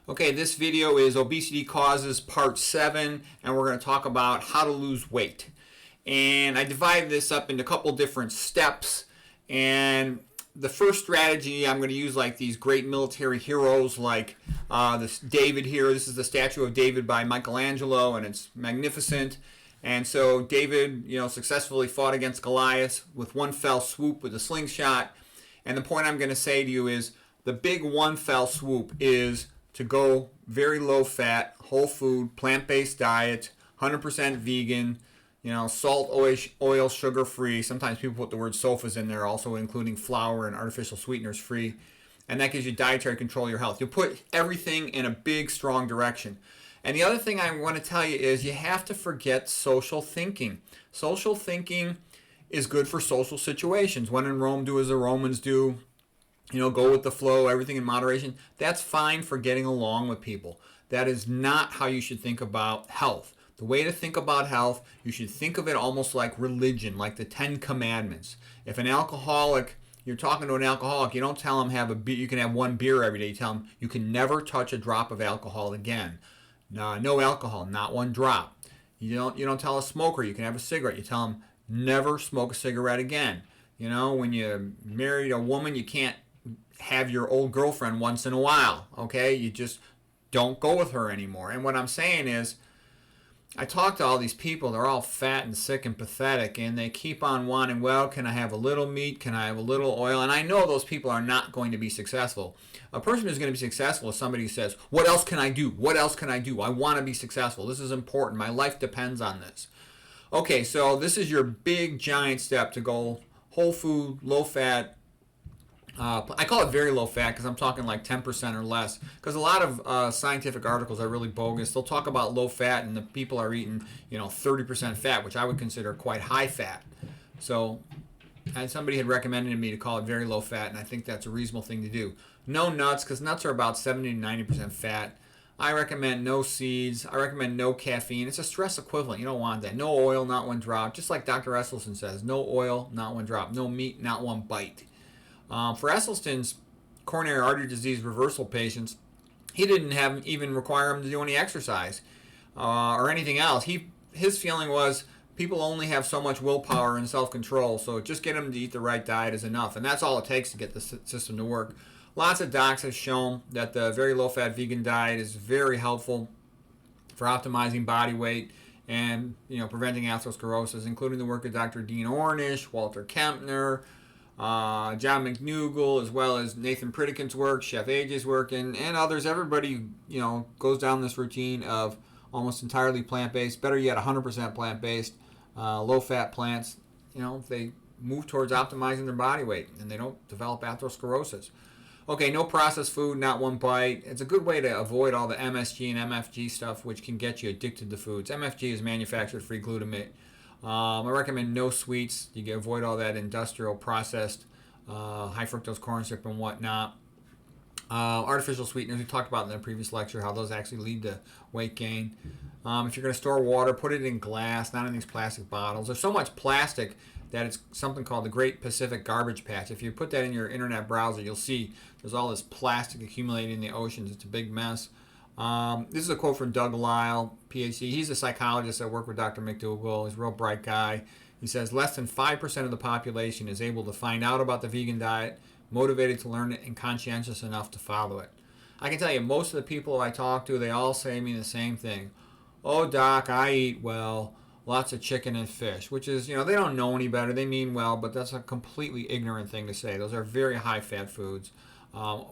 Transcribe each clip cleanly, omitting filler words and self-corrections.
Okay, this video is Obesity Causes Part 7, and we're going to talk about how to lose weight. And I divided this up into a couple different steps. And the first strategy, I'm going to use like these great military heroes like this David here. This is the statue of David by Michelangelo, and it's magnificent. And so David, successfully fought against Goliath with one fell swoop with a slingshot. And the point I'm going to say to you is the big one fell swoop is to go very low fat, whole food, plant-based diet, 100% vegan, salt, oil, sugar free. Sometimes people put the word sofas in there, also including flour and artificial sweeteners free. And that gives you dietary control of your health. You'll put everything in a big, strong direction. And the other thing I want to tell you is you have to forget social thinking. Social thinking is good for social situations. When in Rome, do as the Romans do. Go with the flow, everything in moderation. That's fine for getting along with people. That is not how you should think about health. The way to think about health, you should think of it almost like religion, like the 10 Commandments. If an alcoholic, you're talking to an alcoholic, you don't tell him you can have one beer every day. You tell him you can never touch a drop of alcohol again. No alcohol, not one drop. You don't tell a smoker you can have a cigarette. You tell him never smoke a cigarette again. When you married a woman, you can't have your old girlfriend once in a while, okay? You just don't go with her anymore. And what I'm saying is, I talk to all these people, they're all fat and sick and pathetic, and they keep on wanting, well, can I have a little meat? Can I have a little oil? And I know those people are not going to be successful. A person who's going to be successful is somebody who says, what else can I do? What else can I do? I want to be successful. This is important. My life depends on this. Okay, so this is your big, giant step to go whole food, low fat. I call it very low fat because I'm talking like 10% or less. Because a lot of scientific articles are really bogus. They'll talk about low fat and the people are eating, 30% fat, which I would consider quite high fat. So, and somebody had recommended to me to call it very low fat, and I think that's a reasonable thing to do. No nuts, because nuts are about 70 to 90% fat. I recommend no seeds. I recommend no caffeine. It's a stress equivalent. You don't want that. No oil, not one drop. Just like Dr. Esselstyn says, no oil, not one drop. No meat, not one bite. For Esselstyn's coronary artery disease reversal patients, he didn't even require them to do any exercise or anything else. His feeling was people only have so much willpower and self-control, so just get them to eat the right diet is enough. And that's all it takes to get the system to work. Lots of docs have shown that the very low-fat vegan diet is very helpful for optimizing body weight and preventing atherosclerosis, including the work of Dr. Dean Ornish, Walter Kempner, John McNougal, as well as Nathan Pritikin's work, Chef AJ's work, and others. Everybody, goes down this routine of almost entirely plant-based, better yet 100% plant-based, low-fat plants. They move towards optimizing their body weight, and they don't develop atherosclerosis. Okay, no processed food, not one bite. It's a good way to avoid all the MSG and MFG stuff, which can get you addicted to foods. MFG is manufactured free glutamate. I recommend no sweets. You can avoid all that industrial processed high fructose corn syrup and whatnot. Artificial sweeteners, we talked about in the previous lecture how those actually lead to weight gain. If you're going to store water, put it in glass, not in these plastic bottles. There's so much plastic that it's something called the Great Pacific Garbage Patch. If you put that in your internet browser, you'll see there's all this plastic accumulating in the oceans. It's a big mess. This is a quote from Doug Lyle, PhD. He's a psychologist that worked with Dr. McDougall. He's a real bright guy. He says less than 5% of the population is able to find out about the vegan diet, motivated to learn it, and conscientious enough to follow it. I can tell you, most of the people I talk to, they all say to me the same thing. Oh, Doc, I eat well, lots of chicken and fish, which is, they don't know any better. They mean well, but that's a completely ignorant thing to say. Those are very high-fat foods.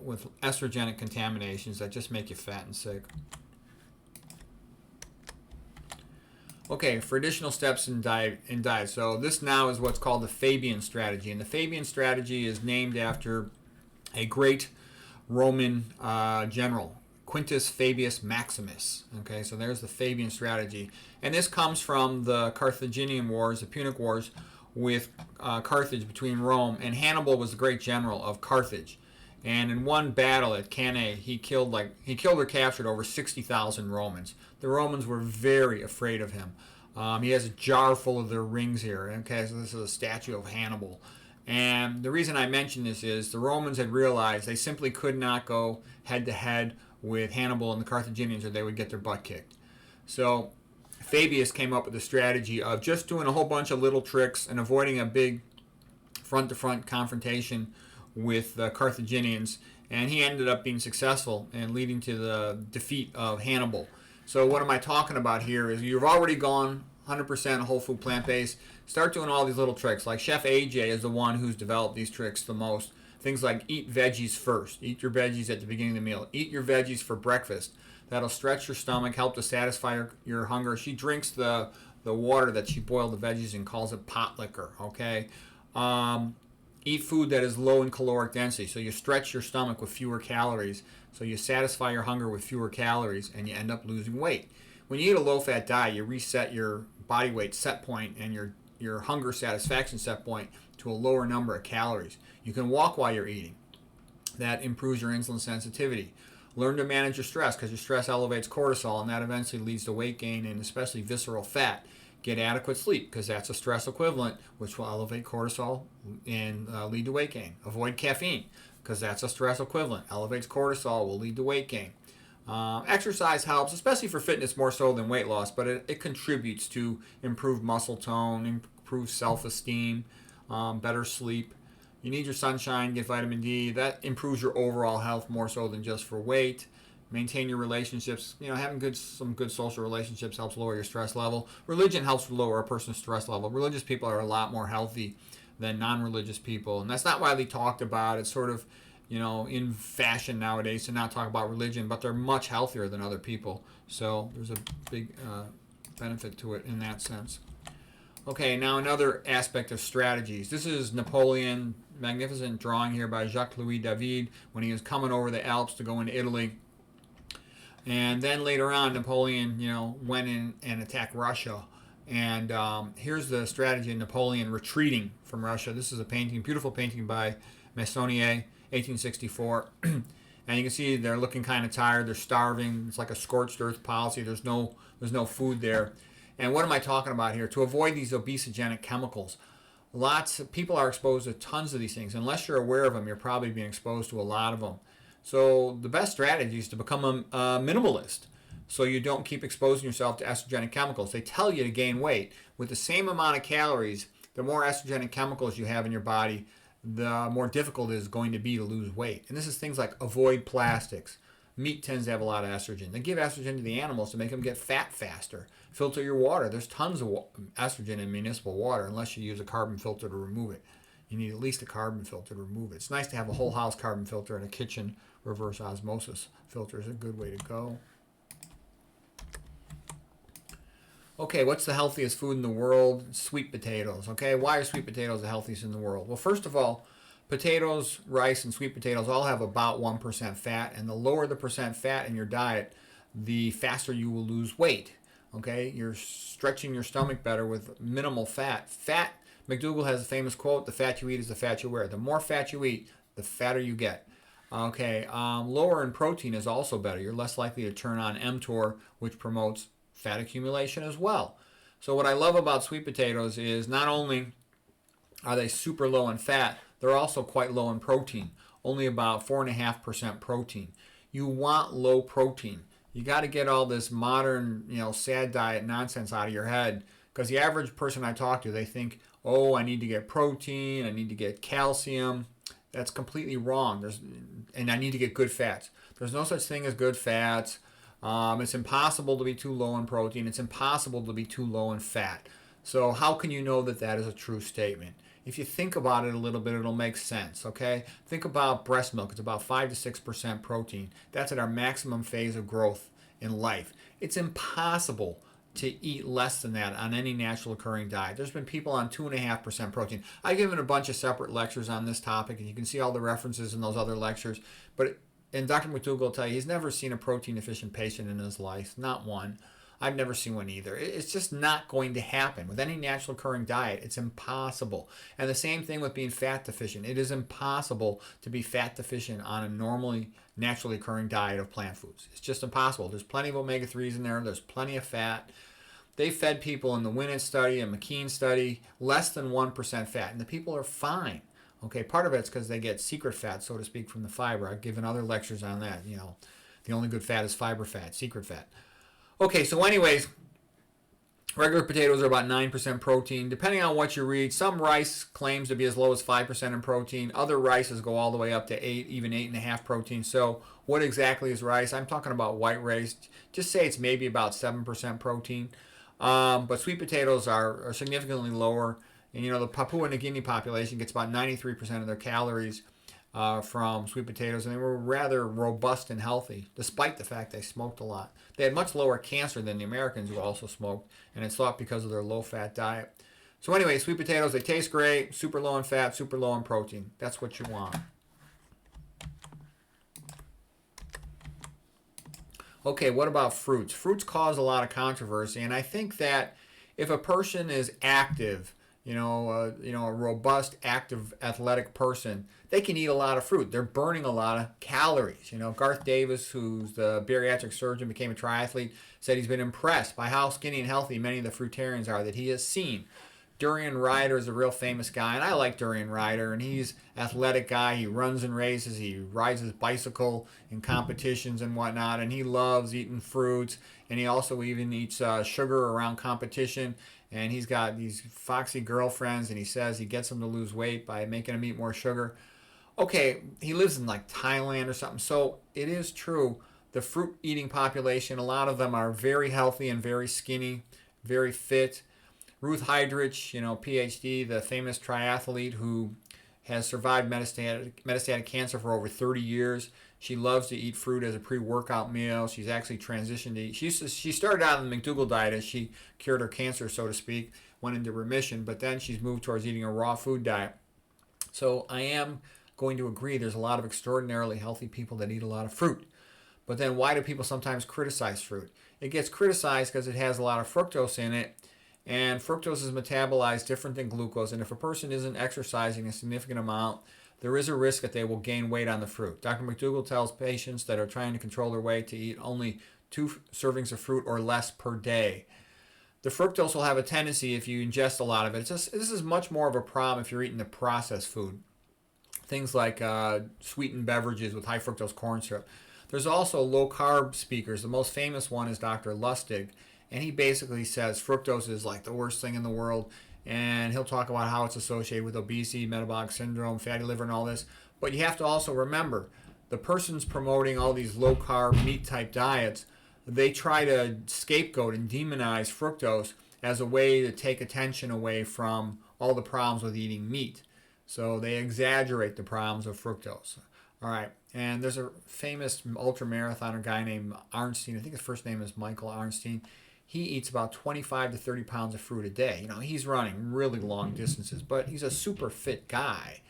With estrogenic contaminations that just make you fat and sick. Okay, for additional steps in diet. So this now is what's called the Fabian strategy. And the Fabian strategy is named after a great Roman general, Quintus Fabius Maximus. Okay, so there's the Fabian strategy. And this comes from the Carthaginian Wars, the Punic Wars, with Carthage between Rome. And Hannibal was the great general of Carthage. And in one battle at Cannae, he killed or captured over 60,000 Romans. The Romans were very afraid of him. He has a jar full of their rings here. Okay, so this is a statue of Hannibal. And the reason I mention this is the Romans had realized they simply could not go head-to-head with Hannibal and the Carthaginians, or they would get their butt kicked. So Fabius came up with the strategy of just doing a whole bunch of little tricks and avoiding a big front-to-front confrontation with the Carthaginians, and he ended up being successful and leading to the defeat of Hannibal. So what am I talking about here is you've already gone 100% whole food plant-based. Start doing all these little tricks. Like Chef AJ is the one who's developed these tricks the most. Things like eat veggies first. Eat your veggies at the beginning of the meal. Eat your veggies for breakfast. That'll stretch your stomach, help to satisfy your hunger. She drinks the water that she boiled the veggies in, calls it pot liquor, okay? Eat food that is low in caloric density. So you stretch your stomach with fewer calories. So you satisfy your hunger with fewer calories, and you end up losing weight. When you eat a low-fat diet, you reset your body weight set point and your hunger satisfaction set point to a lower number of calories. You can walk while you're eating. That improves your insulin sensitivity. Learn to manage your stress, because your stress elevates cortisol, and that eventually leads to weight gain and especially visceral fat. Get adequate sleep, because that's a stress equivalent, which will elevate cortisol and lead to weight gain. Avoid caffeine, because that's a stress equivalent. Elevates cortisol, will lead to weight gain. Exercise helps, especially for fitness more so than weight loss, but it contributes to improved muscle tone, improved self-esteem, better sleep. You need your sunshine, get vitamin D. That improves your overall health more so than just for weight. Maintain your relationships. Having some good social relationships helps lower your stress level. Religion helps lower a person's stress level. Religious people are a lot more healthy than non-religious people, and that's not widely talked about. It's sort of, in fashion nowadays to not talk about religion, but they're much healthier than other people. So there's a big benefit to it in that sense. Okay, now another aspect of strategies. This is Napoleon, magnificent drawing here by Jacques-Louis David when he was coming over the Alps to go into Italy. And then later on, Napoleon, went in and attacked Russia. And here's the strategy of Napoleon retreating from Russia. This is a painting, beautiful painting by Meissonier, 1864. And you can see they're looking kind of tired. They're starving. It's like a scorched earth policy. There's no food there. And what am I talking about here? To avoid these obesogenic chemicals, lots of people are exposed to tons of these things. Unless you're aware of them, you're probably being exposed to a lot of them. So the best strategy is to become a minimalist, so you don't keep exposing yourself to estrogenic chemicals. They tell you to gain weight. With the same amount of calories, the more estrogenic chemicals you have in your body, the more difficult it is going to be to lose weight. And this is things like avoid plastics. Meat tends to have a lot of estrogen. They give estrogen to the animals to make them get fat faster. Filter your water. There's tons of estrogen in municipal water, unless you use a carbon filter to remove it. You need at least a carbon filter to remove it. It's nice to have a whole house carbon filter and a kitchen reverse osmosis filter is a good way to go. Okay, what's the healthiest food in the world? Sweet potatoes. Okay, why are sweet potatoes the healthiest in the world? Well, first of all, potatoes, rice, and sweet potatoes all have about 1% fat, and the lower the percent fat in your diet, the faster you will lose weight. Okay, you're stretching your stomach better with minimal fat. McDougall has a famous quote, the fat you eat is the fat you wear. The more fat you eat, the fatter you get. Okay, lower in protein is also better. You're less likely to turn on mTOR, which promotes fat accumulation as well. So what I love about sweet potatoes is not only are they super low in fat, they're also quite low in protein, only about 4.5% protein. You want low protein. You got to get all this modern, sad diet nonsense out of your head, because the average person I talk to, they think, oh, I need to get protein, I need to get calcium. That's completely wrong. And I need to get good fats. There's no such thing as good fats. It's impossible to be too low in protein. It's impossible to be too low in fat. So how can you know that that is a true statement? If you think about it a little bit, it'll make sense, okay? Think about breast milk. It's about 5 to 6% protein. That's at our maximum phase of growth in life. It's impossible to eat less than that on any natural occurring diet. There's been people on 2.5% protein. I've given a bunch of separate lectures on this topic, and you can see all the references in those other lectures. And Dr. McDougall will tell you he's never seen a protein deficient patient in his life, not one. I've never seen one either. It's just not going to happen. With any natural occurring diet, it's impossible. And the same thing with being fat deficient. It is impossible to be fat deficient on a naturally occurring diet of plant foods. It's just impossible. There's plenty of omega-3s in there. There's plenty of fat. They fed people in the Winnet study and McKean study less than 1% fat, and the people are fine. Okay, part of it's because they get secret fat, so to speak, from the fiber. I've given other lectures on that. The only good fat is fiber fat, secret fat. Okay, so anyways, regular potatoes are about 9% protein. Depending on what you read, some rice claims to be as low as 5% in protein. Other rices go all the way up to 8, even 8.5 protein. So what exactly is rice? I'm talking about white rice. Just say it's maybe about 7% protein. But sweet potatoes are significantly lower. And you know, the Papua New Guinea population gets about 93% of their calories from sweet potatoes, and they were rather robust and healthy, despite the fact they smoked a lot. They had much lower cancer than the Americans who also smoked, and it's thought because of their low-fat diet. So anyway, sweet potatoes, they taste great, super low in fat, super low in protein. That's what you want. Okay, what about fruits? Fruits cause a lot of controversy, and I think that if a person is active, a robust, active, athletic person, they can eat a lot of fruit. They're burning a lot of calories. You know, Garth Davis, who's the bariatric surgeon, became a triathlete, said he's been impressed by how skinny and healthy many of the fruitarians are that he has seen. Durian Ryder is a real famous guy, and I like Durian Ryder, and he's an athletic guy. He runs in races, he rides his bicycle in competitions and whatnot, and he loves eating fruits, and he also even eats sugar around competition, and he's got these foxy girlfriends, and he says he gets them to lose weight by making them eat more sugar. Okay, he lives in like Thailand or something, so it is true. The fruit eating population, a lot of them are very healthy and very skinny, very fit. Ruth Heydrich, PhD, the famous triathlete who has survived metastatic cancer for over 30 years. She loves to eat fruit as a pre-workout meal. She's actually transitioned to eat. She started out on the McDougall diet as she cured her cancer, so to speak, went into remission, but then she's moved towards eating a raw food diet. So I am going to agree there's a lot of extraordinarily healthy people that eat a lot of fruit. But then why do people sometimes criticize fruit? It gets criticized because it has a lot of fructose in it, and fructose is metabolized different than glucose, and if a person isn't exercising a significant amount, there is a risk that they will gain weight on the fruit. Dr. McDougall tells patients that are trying to control their weight to eat only 2 servings of fruit or less per day. The fructose will have a tendency, if you ingest a lot of it, this is much more of a problem if you're eating the processed food. Things like sweetened beverages with high fructose corn syrup. There's also low carb speakers. The most famous one is Dr. Lustig, and he basically says fructose is like the worst thing in the world, and he'll talk about how it's associated with obesity, metabolic syndrome, fatty liver, and all this. But you have to also remember, the person's promoting all these low carb meat type diets, they try to scapegoat and demonize fructose as a way to take attention away from all the problems with eating meat. So they exaggerate the problems of fructose. All right, and there's a famous ultra marathoner guy named Arnstein. I think his first name is Michael Arnstein. He eats about 25 to 30 pounds of fruit a day. He's running really long distances, but he's a super fit guy.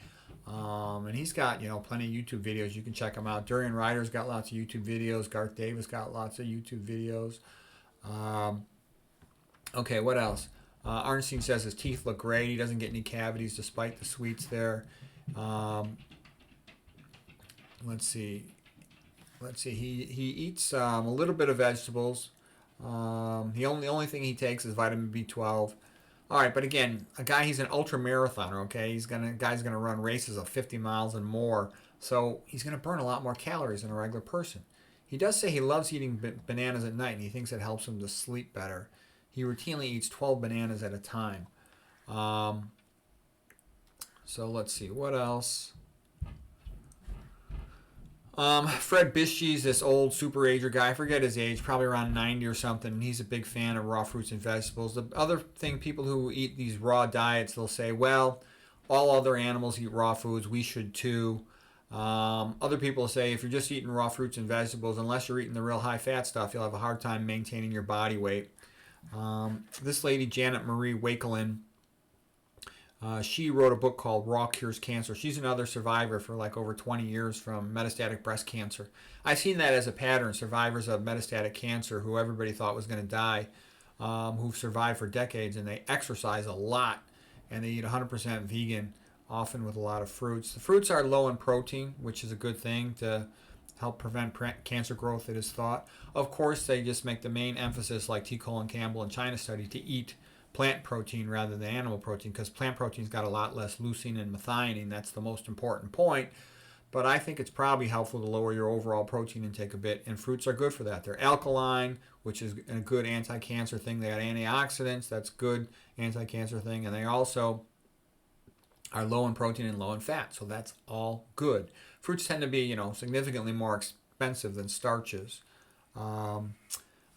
And he's got, plenty of YouTube videos. You can check him out. Durian Ryder's got lots of YouTube videos. Garth Davis got lots of YouTube videos. Okay, what else? Arnstein says his teeth look great. He doesn't get any cavities despite the sweets there. Let's see. He eats a little bit of vegetables. The only thing he takes is vitamin B12. All right, but again, he's an ultra marathoner. Okay, guy's gonna run races of 50 miles and more, so he's gonna burn a lot more calories than a regular person. He does say he loves eating bananas at night, and he thinks it helps him to sleep better. He routinely eats 12 bananas at a time. So let's see, what else? Fred Bishy's this old super ager guy. I forget his age, probably around 90 or something. He's a big fan of raw fruits and vegetables. The other thing, people who eat these raw diets, they'll say, well, all other animals eat raw foods. We should too. Other people say if you're just eating raw fruits and vegetables, unless you're eating the real high fat stuff, you'll have a hard time maintaining your body weight. This lady, Janet Marie Wakelin, she wrote a book called Raw Cures Cancer. She's another survivor for like over 20 years from metastatic breast cancer. I've seen that as a pattern. Survivors of metastatic cancer who everybody thought was going to die, who've survived for decades, and they exercise a lot, and they eat 100% vegan, often with a lot of fruits. The fruits are low in protein, which is a good thing to help prevent cancer growth, it is thought. Of course, they just make the main emphasis, like T. Colin Campbell in China study, to eat plant protein rather than animal protein, because plant protein's got a lot less leucine and methionine. That's the most important point. but I think it's probably helpful to lower your overall protein intake a bit, and fruits are good for that. They're alkaline, which is a good anti-cancer thing. They got antioxidants, that's good anti-cancer thing, and they also are low in protein and low in fat, so that's all good. Fruits tend to be, significantly more expensive than starches. A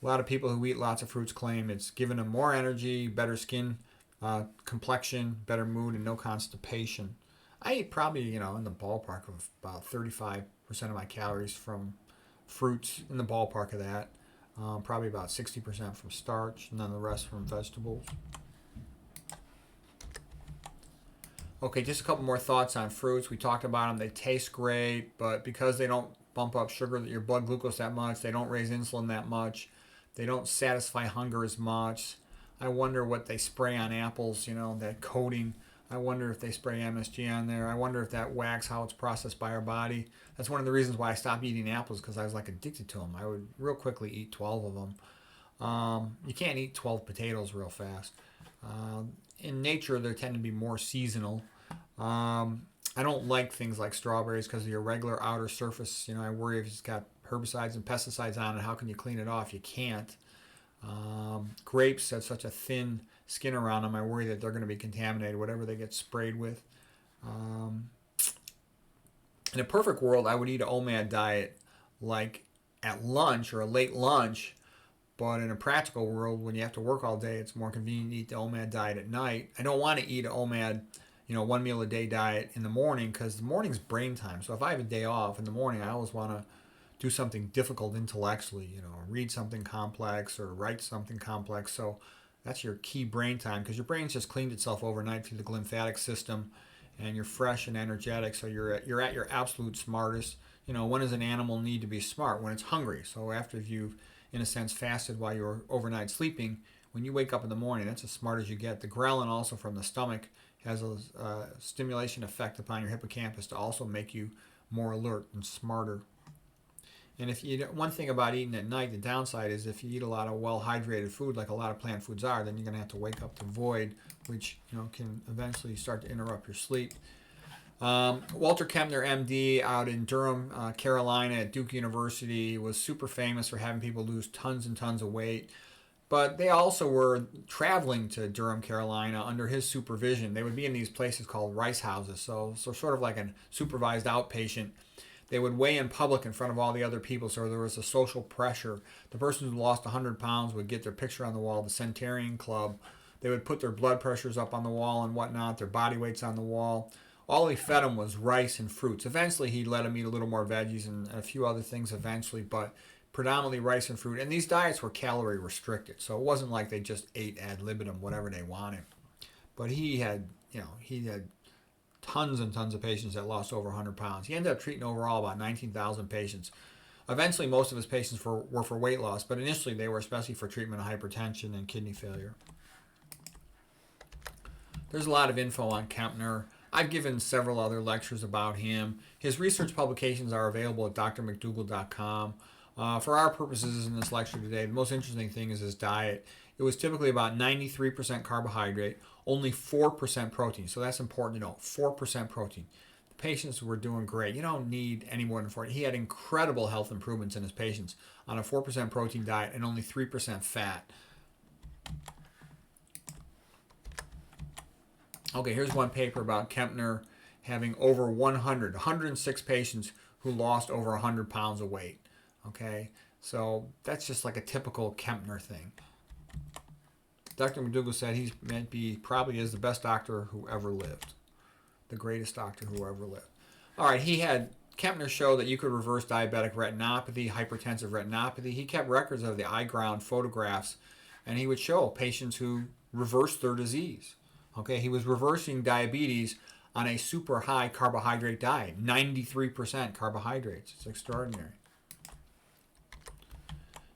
lot of people who eat lots of fruits claim it's giving them more energy, better skin complexion, better mood, and no constipation. I eat probably, in the ballpark of about 35% of my calories from fruits, in the ballpark of that. Probably about 60% from starch, and then the rest from vegetables. Okay, just a couple more thoughts on fruits. We talked about them. They taste great, but because they don't bump up your blood glucose that much, they don't raise insulin that much, they don't satisfy hunger as much. I wonder what they spray on apples, that coating. I wonder if they spray MSG on there. I wonder if that wax, how it's processed by our body. That's one of the reasons why I stopped eating apples, because I was like addicted to them. I would real quickly eat 12 of them. You can't eat 12 potatoes real fast. In nature, they tend to be more seasonal. I don't like things like strawberries because of your regular outer surface. I worry if it's got herbicides and pesticides on it, how can you clean it off? You can't. Grapes have such a thin skin around them. I worry that they're going to be contaminated, whatever they get sprayed with. In a perfect world, I would eat an OMAD diet like at lunch or a late lunch. But in a practical world, when you have to work all day, it's more convenient to eat the OMAD diet at night. I don't want to eat an OMAD, one meal a day diet in the morning, because the morning's brain time. So if I have a day off in the morning, I always want to do something difficult intellectually, read something complex or write something complex. So that's your key brain time, because your brain's just cleaned itself overnight through the lymphatic system, and you're fresh and energetic. So you're at your absolute smartest. When does an animal need to be smart? When it's hungry. So after you've, in a sense, fasted while you're overnight sleeping, when you wake up in the morning, that's as smart as you get. The ghrelin also from the stomach has a stimulation effect upon your hippocampus to also make you more alert and smarter. And one thing about eating at night, the downside is if you eat a lot of well-hydrated food, like a lot of plant foods are, then you're going to have to wake up to void, which can eventually start to interrupt your sleep. Walter Kempner, MD, out in Durham, Carolina, at Duke University, was super famous for having people lose tons and tons of weight. But they also were traveling to Durham, Carolina under his supervision. They would be in these places called rice houses, so sort of like a supervised outpatient. They would weigh in public in front of all the other people, so there was a social pressure. The person who lost 100 pounds would get their picture on the wall, the Centurion Club. They would put their blood pressures up on the wall and whatnot, their body weights on the wall. All he fed them was rice and fruits. Eventually, he'd let them eat a little more veggies and a few other things eventually, but predominantly rice and fruit. And these diets were calorie restricted, so it wasn't like they just ate ad libitum whatever they wanted. But he had tons and tons of patients that lost over 100 pounds. He ended up treating overall about 19,000 patients. Eventually, most of his patients were for weight loss, but initially they were especially for treatment of hypertension and kidney failure. There's a lot of info on Kempner. I've given several other lectures about him. His research publications are available at drmcdougall.com. For our purposes in this lecture today, the most interesting thing is his diet. It was typically about 93% carbohydrate, only 4% protein. So that's important to know, 4% protein. The patients were doing great. You don't need any more than 40. He had incredible health improvements in his patients on a 4% protein diet and only 3% fat. Okay, here's one paper about Kempner having over 106 patients who lost over 100 pounds of weight. Okay, so that's just like a typical Kempner thing. Dr. McDougall said probably is the best doctor who ever lived. The greatest doctor who ever lived. All right, Kempner showed that you could reverse diabetic retinopathy, hypertensive retinopathy. He kept records of the eye ground photographs, and he would show patients who reversed their disease. Okay, he was reversing diabetes on a super high carbohydrate diet, 93% carbohydrates. It's extraordinary.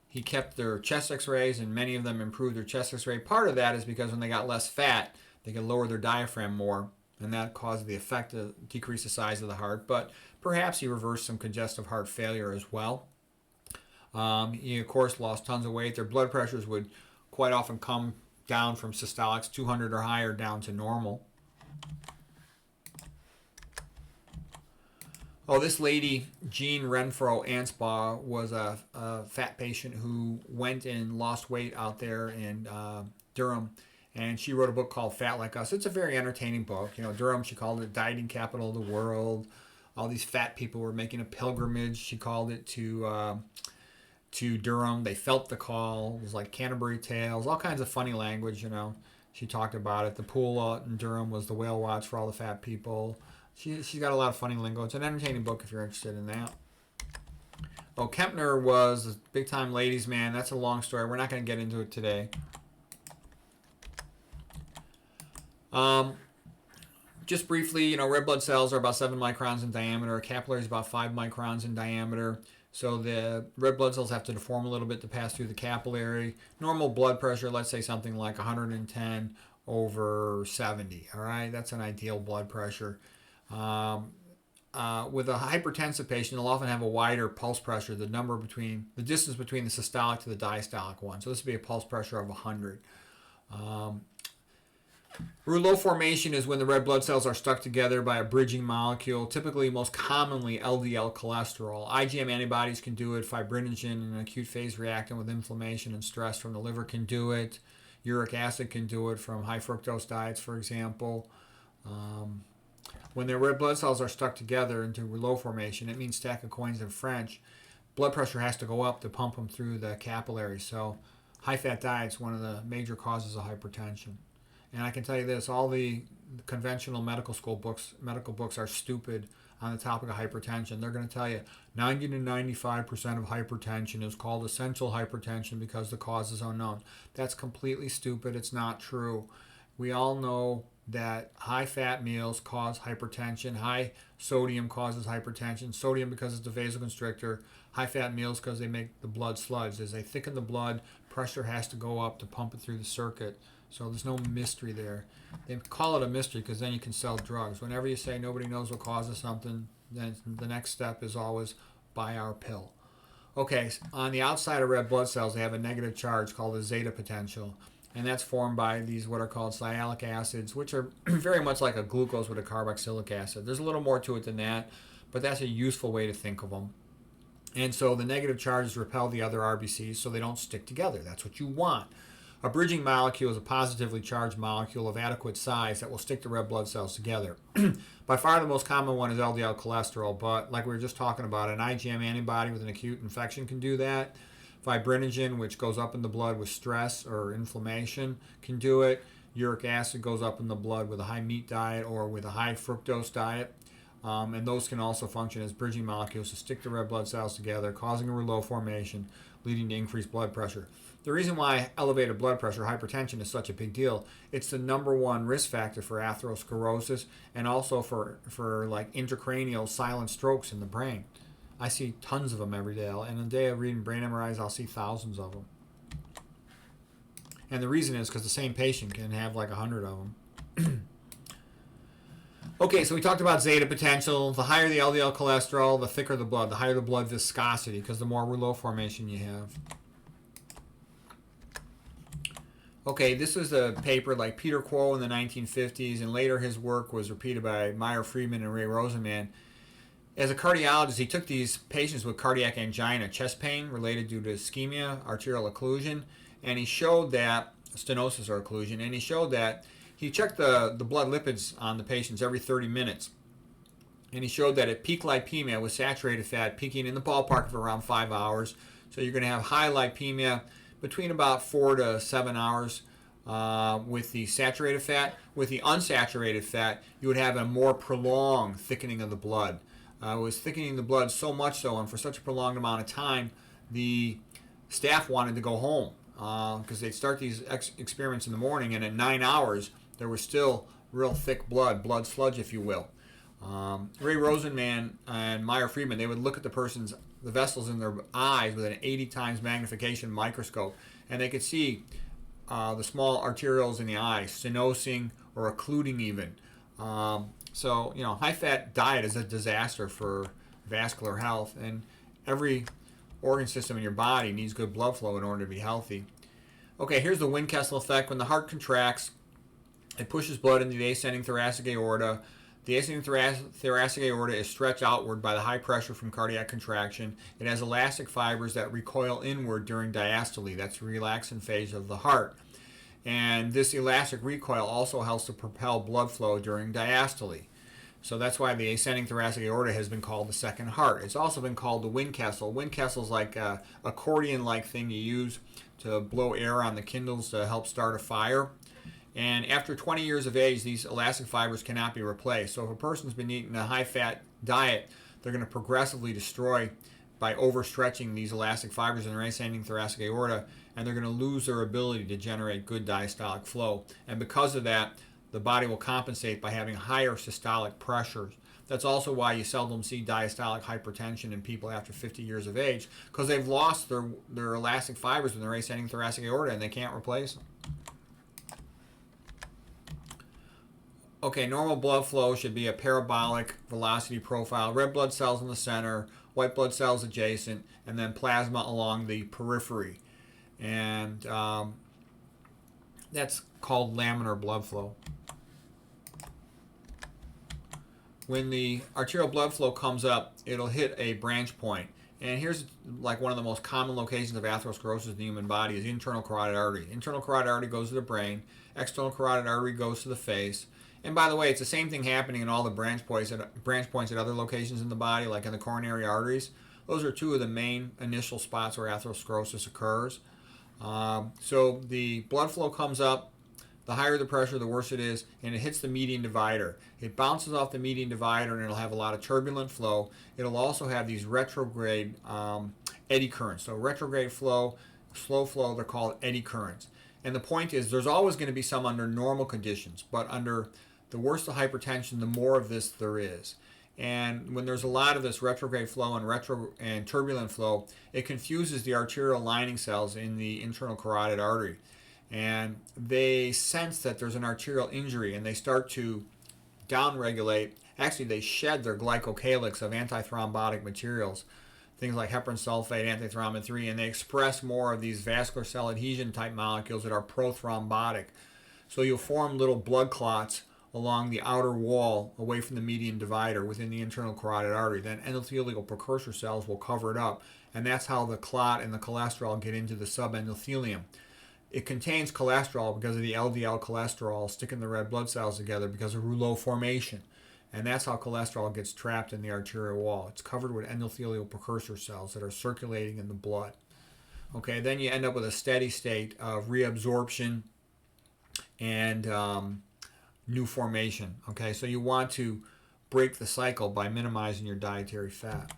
He kept their chest x-rays, and many of them improved their chest x-ray. Part of that is because when they got less fat, they could lower their diaphragm more, and that caused the effect to decrease the size of the heart. But perhaps he reversed some congestive heart failure as well. He, of course, lost tons of weight. Their blood pressures would quite often come down from systolics 200 or higher down to normal. Oh, this lady, Jean Renfro Anspaugh, was a fat patient who went and lost weight out there in Durham. And she wrote a book called Fat Like Us. It's a very entertaining book. You know, Durham, she called it dieting capital of the world. All these fat people were making a pilgrimage, she called it, to Durham. They felt the call. It was like Canterbury Tales, all kinds of funny language, you know. She talked about it. The pool in Durham was the whale watch for all the fat people. She's got a lot of funny lingo. It's an entertaining book if you're interested in that. Oh, Kempner was a big time ladies' man. That's a long story. We're not going to get into it today. Just briefly, you know, red blood cells are about 7 microns in diameter. Capillaries about 5 microns in diameter. So the red blood cells have to deform a little bit to pass through the capillary. Normal blood pressure, let's say something like 110 over 70. All right, that's an ideal blood pressure. With a hypertensive patient, they'll often have a wider pulse pressure, the distance between the systolic to the diastolic one. So this would be a pulse pressure of 100. Rouleau formation is when the red blood cells are stuck together by a bridging molecule, typically most commonly LDL cholesterol. IgM antibodies can do it. Fibrinogen, an acute phase reactant with inflammation and stress from the liver, can do it. Uric acid can do it from high fructose diets, for example. When their red blood cells are stuck together into rouleau formation, it means stack of coins in French, blood pressure has to go up to pump them through the capillaries. So high-fat diet is one of the major causes of hypertension. And I can tell you this, all the conventional medical books are stupid on the topic of hypertension. They're going to tell you 90 to 95% of hypertension is called essential hypertension because the cause is unknown. That's completely stupid. It's not true. We all know that high fat meals cause hypertension. High sodium causes hypertension. Sodium because it's a vasoconstrictor. High fat meals because they make the blood sludge. As they thicken the blood, pressure has to go up to pump it through the circuit. So there's no mystery there. They call it a mystery because then you can sell drugs. Whenever you say nobody knows what causes something, then the next step is always buy our pill. Okay, on the outside of red blood cells, they have a negative charge called a zeta potential. And that's formed by these what are called sialic acids, which are very much like a glucose with a carboxylic acid. There's a little more to it than that, but that's a useful way to think of them. And so the negative charges repel the other RBCs so they don't stick together. That's what you want. A bridging molecule is a positively charged molecule of adequate size that will stick the red blood cells together. By far the most common one is LDL cholesterol, but like we were just talking about, an IgM antibody with an acute infection can do that. Fibrinogen, which goes up in the blood with stress or inflammation, can do it. Uric acid goes up in the blood with a high meat diet or with a high fructose diet. And those can also function as bridging molecules to stick the red blood cells together, causing a rouleau formation, leading to increased blood pressure. The reason why elevated blood pressure, hypertension, is such a big deal, it's the number one risk factor for atherosclerosis and also for like intracranial silent strokes in the brain. I see tons of them every day, and the day of reading brain MRIs, I'll see thousands of them. And the reason is because the same patient can have like 100 of them. Okay, so we talked about zeta potential. The higher the LDL cholesterol, the thicker the blood, the higher the blood viscosity, because the more rouleau formation you have. Okay, this was a paper like Peter Quo in the 1950s, and later his work was repeated by Meyer Friedman and Ray Rosenman. As a cardiologist, he took these patients with cardiac angina, chest pain related due to ischemia, arterial occlusion, and he showed that, stenosis or occlusion, and he showed that he checked the blood lipids on the patients every 30 minutes. And he showed that at peak lipemia with saturated fat peaking in the ballpark of around 5 hours. So you're going to have high lipemia between about 4 to 7 hours with the saturated fat. With the unsaturated fat, you would have a more prolonged thickening of the blood. It was thickening the blood so much so, and for such a prolonged amount of time, the staff wanted to go home because they'd start these experiments in the morning, and at 9 hours, there was still real thick blood sludge, if you will. Ray Rosenman and Meyer Friedman, they would look at the vessels in their eyes with an 80 times magnification microscope, and they could see the small arterioles in the eye stenosing or occluding even. So, high-fat diet is a disaster for vascular health, and every organ system in your body needs good blood flow in order to be healthy. Okay, here's the Wynn-Kessel effect. When the heart contracts, it pushes blood into the ascending thoracic aorta. The ascending thoracic aorta is stretched outward by the high pressure from cardiac contraction. It has elastic fibers that recoil inward during diastole. That's the relaxin phase of the heart. And this elastic recoil also helps to propel blood flow during diastole. So that's why the ascending thoracic aorta has been called the second heart. It's also been called the wind castle. Wind castle is like a accordion-like thing you use to blow air on the kindles to help start a fire. And after 20 years of age, these elastic fibers cannot be replaced. So if a person's been eating a high-fat diet, they're going to progressively destroy by overstretching these elastic fibers in their ascending thoracic aorta, and they're going to lose their ability to generate good diastolic flow. And because of that, the body will compensate by having higher systolic pressures. That's also why you seldom see diastolic hypertension in people after 50 years of age, because they've lost their elastic fibers in their ascending thoracic aorta and they can't replace them. Okay, normal blood flow should be a parabolic velocity profile. Red blood cells in the center, white blood cells adjacent, and then plasma along the periphery. And that's called laminar blood flow. When the arterial blood flow comes up, it'll hit a branch point. And here's like one of the most common locations of atherosclerosis in the human body is internal carotid artery. Internal carotid artery goes to the brain. External carotid artery goes to the face. And by the way, it's the same thing happening in all the branch points at other locations in the body, like in the coronary arteries. Those are two of the main initial spots where atherosclerosis occurs. So the blood flow comes up. The higher the pressure, the worse it is, and it hits the median divider. It bounces off the median divider, and it'll have a lot of turbulent flow. It'll also have these retrograde eddy currents. So retrograde flow, slow flow, they're called eddy currents. And the point is, there's always going to be some under normal conditions, but under the worse the hypertension, the more of this there is. And when there's a lot of this retrograde flow and turbulent flow, it confuses the arterial lining cells in the internal carotid artery. And they sense that there's an arterial injury, and they start to downregulate. Actually, they shed their glycocalyx of antithrombotic materials, things like heparin sulfate, antithrombin 3, and they express more of these vascular cell adhesion type molecules that are prothrombotic. So you'll form little blood clots along the outer wall away from the median divider within the internal carotid artery. Then endothelial precursor cells will cover it up, and that's how the clot and the cholesterol get into the subendothelium. It contains cholesterol because of the LDL cholesterol sticking the red blood cells together because of rouleau formation. And that's how cholesterol gets trapped in the arterial wall. It's covered with endothelial precursor cells that are circulating in the blood. Okay, then you end up with a steady state of reabsorption and new formation. Okay, so you want to break the cycle by minimizing your dietary fat.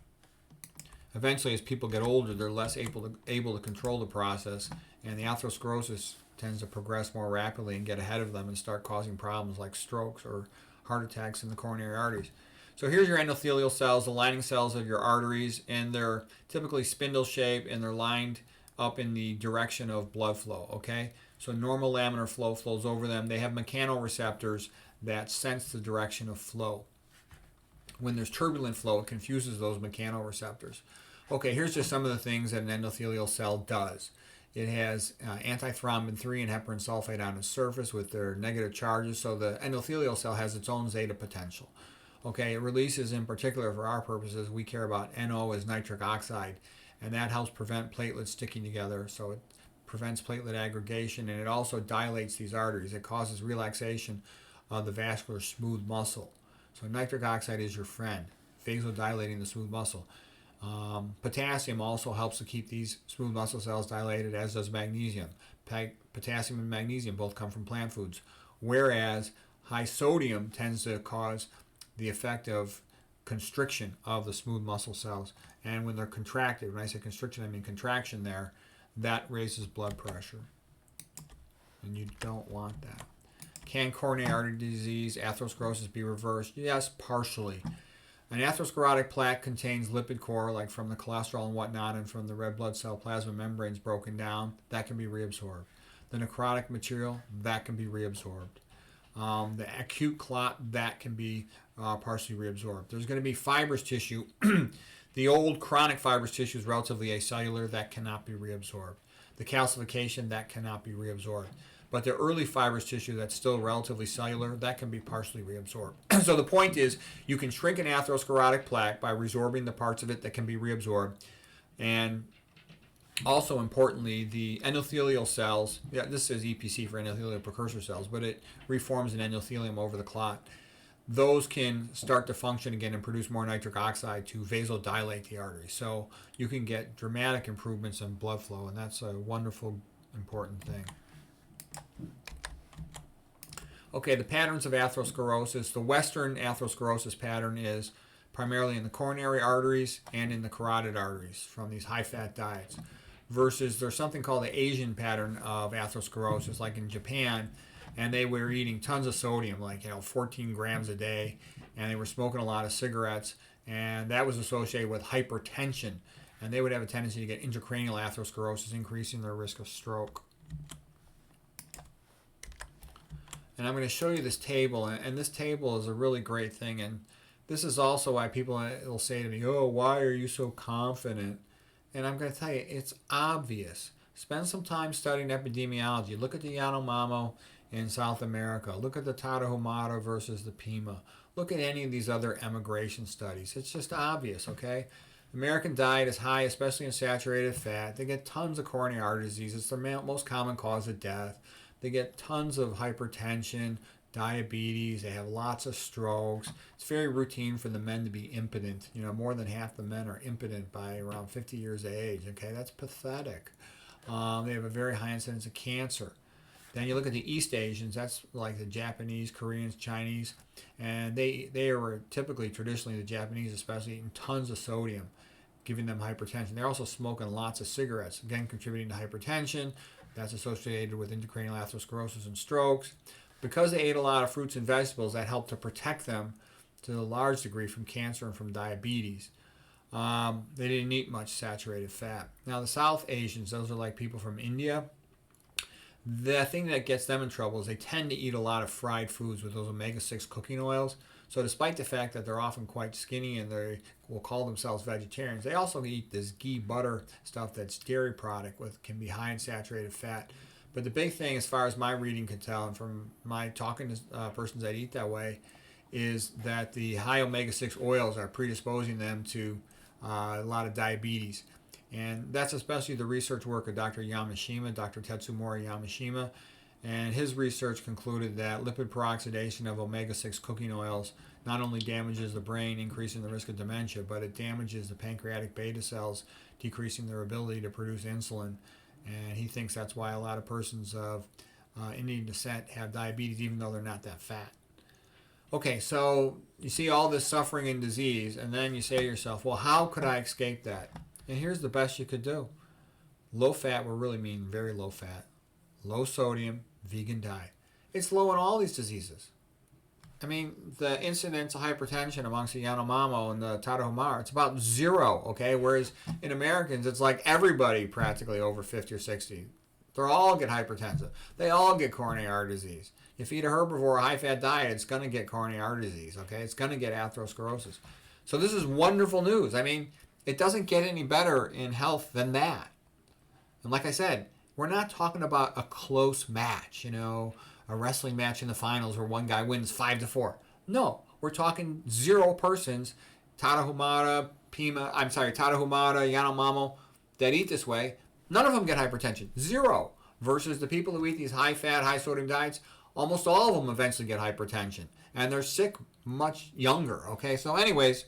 Eventually, as people get older, they're less able to control the process, and the atherosclerosis tends to progress more rapidly and get ahead of them and start causing problems like strokes or heart attacks in the coronary arteries. So here's your endothelial cells, the lining cells of your arteries, and they're typically spindle shaped and they're lined up in the direction of blood flow. Okay, so normal laminar flow flows over them. They have mechanoreceptors that sense the direction of flow. When there's turbulent flow, it confuses those mechanoreceptors. Okay, here's just some of the things that an endothelial cell does. It has antithrombin 3 and heparin sulfate on its surface with their negative charges, so the endothelial cell has its own zeta potential. Okay, it releases, in particular for our purposes, we care about NO as nitric oxide, and that helps prevent platelets sticking together, so it prevents platelet aggregation, and it also dilates these arteries. It causes relaxation of the vascular smooth muscle. So nitric oxide is your friend, vasodilating the smooth muscle. Potassium also helps to keep these smooth muscle cells dilated, as does magnesium. Potassium and magnesium both come from plant foods, whereas high sodium tends to cause the effect of constriction of the smooth muscle cells. And when they're contracted, when I say constriction, I mean contraction there, that raises blood pressure. And you don't want that. Can coronary artery disease, atherosclerosis be reversed? Yes, partially. An atherosclerotic plaque contains lipid core, like from the cholesterol and whatnot, and from the red blood cell plasma membranes broken down. That can be reabsorbed. The necrotic material, that can be reabsorbed. The acute clot, that can be partially reabsorbed. There's going to be fibrous tissue. The old chronic fibrous tissue is relatively acellular. That cannot be reabsorbed. The calcification, that cannot be reabsorbed. but the early fibrous tissue that's still relatively cellular, that can be partially reabsorbed. So the point is, you can shrink an atherosclerotic plaque by resorbing the parts of it that can be reabsorbed. And also importantly, the endothelial cells, yeah, this says EPC for endothelial precursor cells, but it reforms an endothelium over the clot. Those can start to function again and produce more nitric oxide to vasodilate the artery. So you can get dramatic improvements in blood flow, and that's a wonderful, important thing. Okay, the patterns of atherosclerosis. The Western atherosclerosis pattern is primarily in the coronary arteries and in the carotid arteries from these high-fat diets. Versus there's something called the Asian pattern of atherosclerosis, like in Japan, and they were eating tons of sodium, like 14 grams a day, and they were smoking a lot of cigarettes, and that was associated with hypertension, and they would have a tendency to get intracranial atherosclerosis, increasing their risk of stroke. And I'm going to show you this table, and this table is a really great thing, and this is also why people will say to me, "Oh, why are you so confident?" And I'm going to tell you, it's obvious. Spend some time studying epidemiology. Look at the Yanomamo in South America. Look at the Tarahumara versus the Pima. Look at any of these other emigration studies. It's just obvious, okay? American diet is high, especially in saturated fat. They get tons of coronary artery disease. It's their most common cause of death. They get tons of hypertension, diabetes. They have lots of strokes. It's very routine for the men to be impotent. More than half the men are impotent by around 50 years of age. Okay, that's pathetic. They have a very high incidence of cancer. Then you look at the East Asians, that's like the Japanese, Koreans, Chinese, and they were typically, traditionally, the Japanese especially, eating tons of sodium, giving them hypertension. They're also smoking lots of cigarettes, again contributing to hypertension. That's associated with intracranial atherosclerosis and strokes. Because they ate a lot of fruits and vegetables, that helped to protect them to a large degree from cancer and from diabetes. They didn't eat much saturated fat. Now the South Asians, those are like people from India. The thing that gets them in trouble is they tend to eat a lot of fried foods with those omega-6 cooking oils. So despite the fact that they're often quite skinny and they will call themselves vegetarians, they also eat this ghee butter stuff that's dairy product with can be high in saturated fat. But the big thing, as far as my reading can tell, and from my talking to persons that eat that way, is that the high omega-6 oils are predisposing them to a lot of diabetes. And that's especially the research work of Dr. Yamashima, Dr. Tetsumori Yamashima. And his research concluded that lipid peroxidation of omega-6 cooking oils not only damages the brain, increasing the risk of dementia, but it damages the pancreatic beta cells, decreasing their ability to produce insulin. And he thinks that's why a lot of persons of Indian descent have diabetes, even though they're not that fat. Okay, so you see all this suffering and disease, and then you say to yourself, well, how could I escape that? And here's the best you could do. Low fat will really mean very low fat, low sodium, vegan diet. It's low in all these diseases. I mean, the incidence of hypertension amongst the Yanomamo and the Tarahumara, it's about 0, okay? Whereas in Americans, it's like everybody practically over 50 or 60. They all get hypertensive. They all get coronary artery disease. If you eat a herbivore, a high-fat diet, it's going to get coronary artery disease, okay? It's going to get atherosclerosis. So this is wonderful news. I mean, it doesn't get any better in health than that. And like I said, we're not talking about a close match, a wrestling match in the finals where one guy wins 5-4. No, we're talking 0 persons, Tarahumara, Yanomamo, that eat this way. None of them get hypertension. 0. Versus the people who eat these high-fat, high-sodium diets, almost all of them eventually get hypertension. And they're sick much younger, okay? So anyways,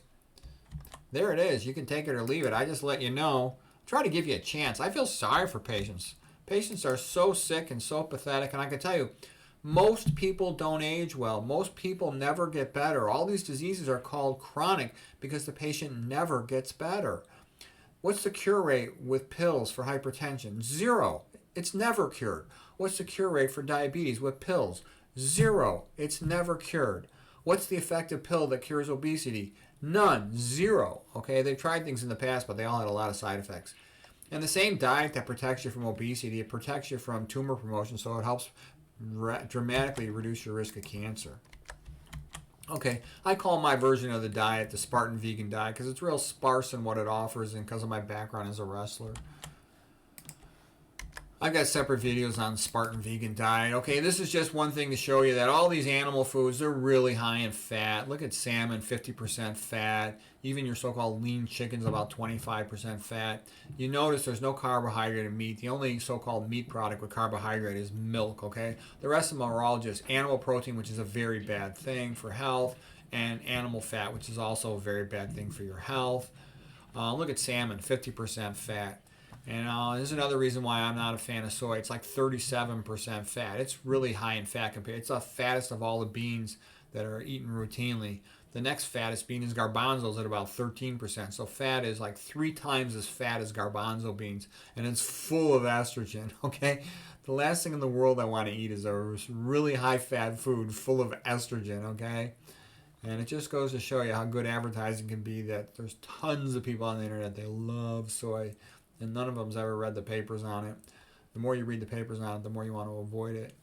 there it is. You can take it or leave it. I just let you know. Try to give you a chance. I feel sorry for patients. Patients are so sick and so pathetic. And I can tell you, most people don't age well. Most people never get better. All these diseases are called chronic because the patient never gets better. What's the cure rate with pills for hypertension? 0. It's never cured. What's the cure rate for diabetes with pills? 0. It's never cured. What's the effective pill that cures obesity? None. 0. Okay, they've tried things in the past, but they all had a lot of side effects. And the same diet that protects you from obesity, it protects you from tumor promotion, so it helps dramatically reduce your risk of cancer. Okay, I call my version of the diet the Spartan vegan diet because it's real sparse in what it offers and because of my background as a wrestler. I've got separate videos on Spartan vegan diet. Okay, this is just one thing to show you that all these animal foods, they're really high in fat. Look at salmon, 50% fat. Even your so-called lean chicken's about 25% fat. You notice there's no carbohydrate in meat. The only so-called meat product with carbohydrate is milk, okay? The rest of them are all just animal protein, which is a very bad thing for health, and animal fat, which is also a very bad thing for your health. Look at salmon, 50% fat. And there's another reason why I'm not a fan of soy. It's like 37% fat. It's really high in fat compared. It's the fattest of all the beans that are eaten routinely. The next fattest bean is garbanzos at about 13%. So fat is like 3 times as fat as garbanzo beans, and it's full of estrogen. Okay, the last thing in the world I want to eat is a really high fat food full of estrogen. Okay. And it just goes to show you how good advertising can be, that there's tons of people on the internet, they love soy, and none of them's ever read the papers on it. The more you read the papers on it, the more you want to avoid it.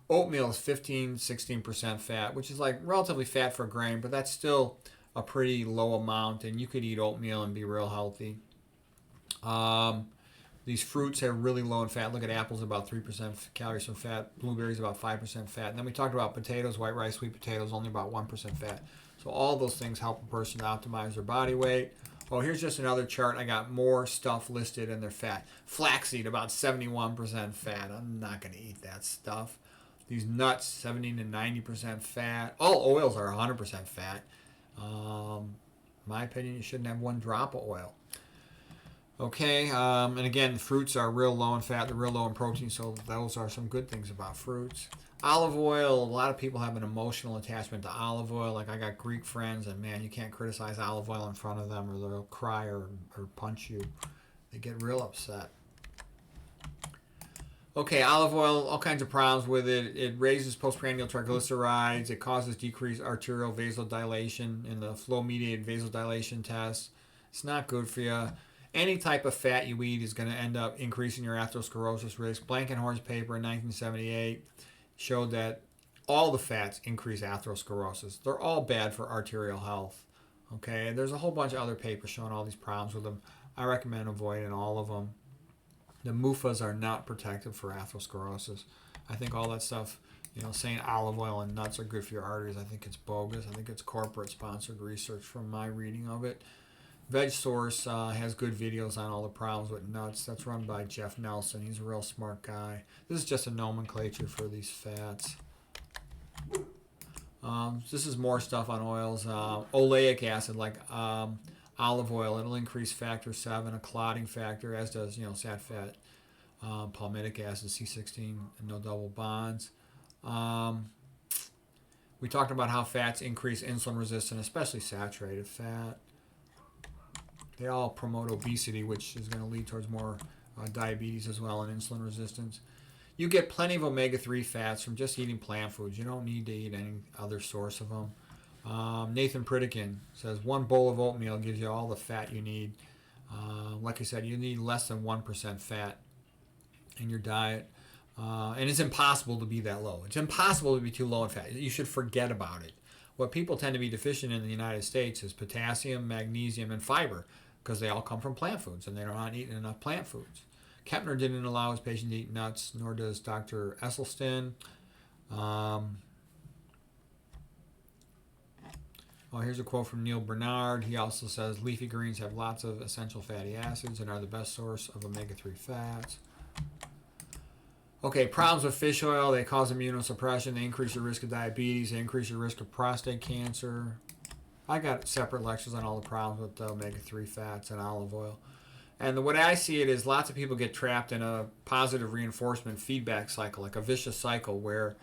Oatmeal is 16% fat, which is like relatively fat for a grain, but that's still a pretty low amount, and you could eat oatmeal and be real healthy. These fruits are really low in fat. Look at apples, about 3% calories from fat. Blueberries, about 5% fat. And then we talked about potatoes, white rice, sweet potatoes, only about 1% fat. So all those things help a person to optimize their body weight. Oh, here's just another chart. I got more stuff listed in their fat. Flaxseed, about 71% fat. I'm not going to eat that stuff. These nuts, 70 to 90% fat. All oils are 100% fat. In my opinion, you shouldn't have 1 drop of oil. Okay, and again, the fruits are real low in fat, they're real low in protein, so those are some good things about fruits. Olive oil, a lot of people have an emotional attachment to olive oil. Like, I got Greek friends, and man, you can't criticize olive oil in front of them, or they'll cry or punch you. They get real upset. Okay, olive oil, all kinds of problems with it. It raises postprandial triglycerides. It causes decreased arterial vasodilation in the flow-mediated vasodilation test. It's not good for you. Any type of fat you eat is going to end up increasing your atherosclerosis risk. Blankenhorn's paper in 1978 showed that all the fats increase atherosclerosis. They're all bad for arterial health. Okay, and there's a whole bunch of other papers showing all these problems with them. I recommend avoiding all of them. The MUFAs are not protective for atherosclerosis. I think all that stuff, saying olive oil and nuts are good for your arteries, I think it's bogus. I think it's corporate sponsored research from my reading of it. VegSource has good videos on all the problems with nuts. That's run by Jeff Nelson. He's a real smart guy. This is just a nomenclature for these fats. This is more stuff on oils. Oleic acid, like olive oil, it'll increase factor 7, a clotting factor, as does sat fat. Palmitic acid, C16, and no double bonds. We talked about how fats increase insulin resistance, especially saturated fat. They all promote obesity, which is going to lead towards more diabetes as well, and insulin resistance. You get plenty of omega-3 fats from just eating plant foods. You don't need to eat any other source of them. Nathan Pritikin says 1 bowl of oatmeal gives you all the fat you need. Like I said, you need less than 1% fat in your diet. And it's impossible to be that low. It's impossible to be too low in fat. You should forget about it. What people tend to be deficient in the United States is potassium, magnesium, and fiber, because they all come from plant foods, and they're not eating enough plant foods. Kepner didn't allow his patient to eat nuts, nor does Dr. Esselstyn. Here's a quote from Neil Bernard. He also says leafy greens have lots of essential fatty acids and are the best source of omega-3 fats. Okay, problems with fish oil. They cause immunosuppression. They increase your risk of diabetes. They increase your risk of prostate cancer. I got separate lectures on all the problems with omega-3 fats and olive oil. And the way I see it is lots of people get trapped in a positive reinforcement feedback cycle, like a vicious cycle where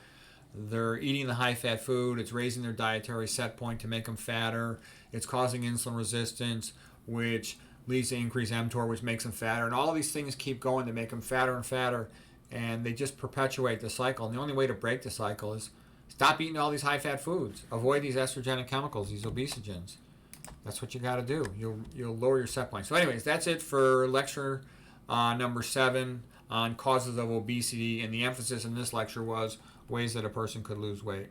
they're eating the high-fat food. It's raising their dietary set point to make them fatter. It's causing insulin resistance, which leads to increased mTOR, which makes them fatter. And all these things keep going to make them fatter and fatter. And they just perpetuate the cycle. And the only way to break the cycle is stop eating all these high-fat foods. Avoid these estrogenic chemicals, these obesogens. That's what you got to do. You'll lower your set point. So anyways, that's it for lecture number 7 on causes of obesity. And the emphasis in this lecture was ways that a person could lose weight.